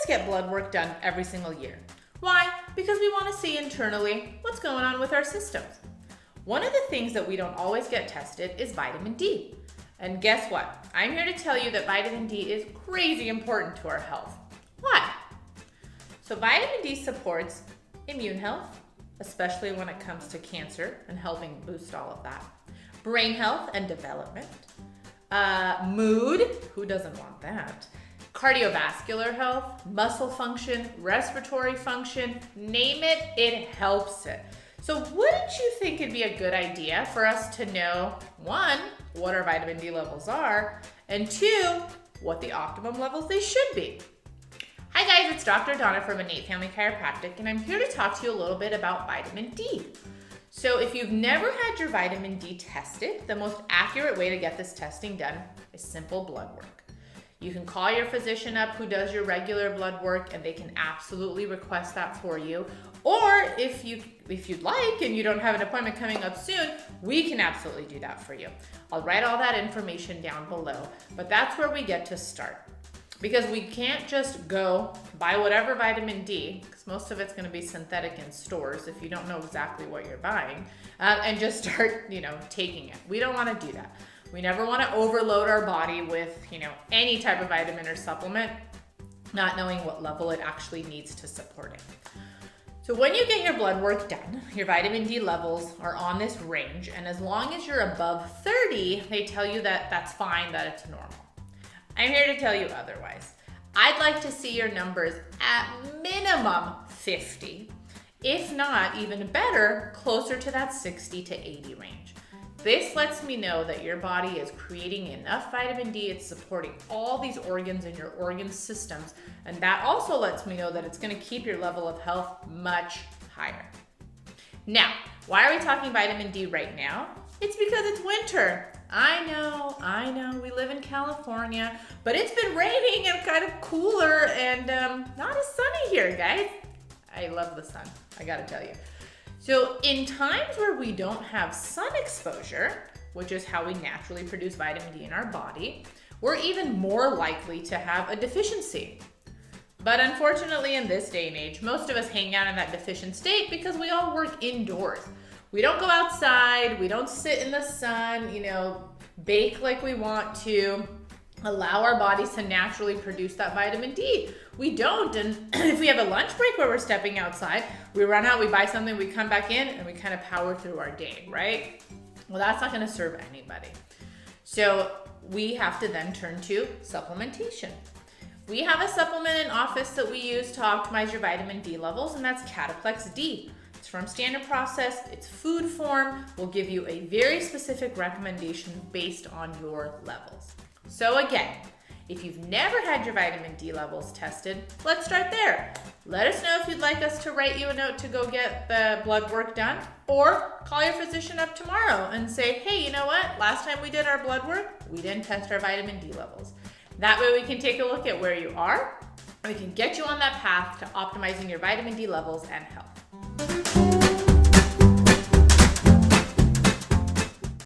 us get blood work done every single year. Why? Because we want to see internally what's going on with our systems. One of the things that we don't always get tested is vitamin D. And guess what? I'm here to tell you that vitamin D is crazy important to our health. Why? So vitamin D supports immune health, especially when it comes to cancer and helping boost all of that. Brain health and development. Mood, who doesn't want that? Cardiovascular health, muscle function, respiratory function, name it, it helps it. So wouldn't you think it'd be a good idea for us to know, one, what our vitamin D levels are, and two, what the optimum levels they should be? Hi guys, it's Dr. Adana from Innate Family Chiropractic, and I'm here to talk to you a little bit about vitamin D. So if you've never had your vitamin D tested, the most accurate way to get this testing done is simple blood work. You can call your physician up who does your regular blood work and they can absolutely request that for you. Or if you'd like and you don't have an appointment coming up soon, we can absolutely do that for you. I'll write all that information down below, but that's where we get to start. Because we can't just go buy whatever vitamin D, because most of it's going to be synthetic in stores if you don't know exactly what you're buying, and just start, taking it. We don't want to do that. We never want to overload our body with, any type of vitamin or supplement, not knowing what level it actually needs to support it. So when you get your blood work done, your vitamin D levels are on this range, and as long as you're above 30, they tell you that that's fine, that it's normal. I'm here to tell you otherwise. I'd like to see your numbers at minimum 50, if not even better, closer to that 60 to 80 range. This lets me know that your body is creating enough vitamin D, it's supporting all these organs in your organ systems, and that also lets me know that it's going to keep your level of health much higher. Now, why are we talking vitamin D right now? It's because it's winter. I know, we live in California, but it's been raining and kind of cooler and not as sunny here, guys. I love the sun, I gotta tell you. So in times where we don't have sun exposure, which is how we naturally produce vitamin D in our body, we're even more likely to have a deficiency. But unfortunately in this day and age, most of us hang out in that deficient state because we all work indoors. We don't go outside, we don't sit in the sun, bake like we want to, allow our bodies to naturally produce that vitamin D. We don't, and if we have a lunch break where we're stepping outside, we run out, we buy something, we come back in, and we kind of power through our day, right? Well, that's not gonna serve anybody. So we have to then turn to supplementation. We have a supplement in office that we use to optimize your vitamin D levels, and that's Cataplex D. It's from Standard Process, it's food form, will give you a very specific recommendation based on your levels. So again, if you've never had your vitamin D levels tested, let's start there. Let us know if you'd like us to write you a note to go get the blood work done, or call your physician up tomorrow and say, hey, you know what? Last time we did our blood work, we didn't test our vitamin D levels. That way we can take a look at where you are, and we can get you on that path to optimizing your vitamin D levels and health.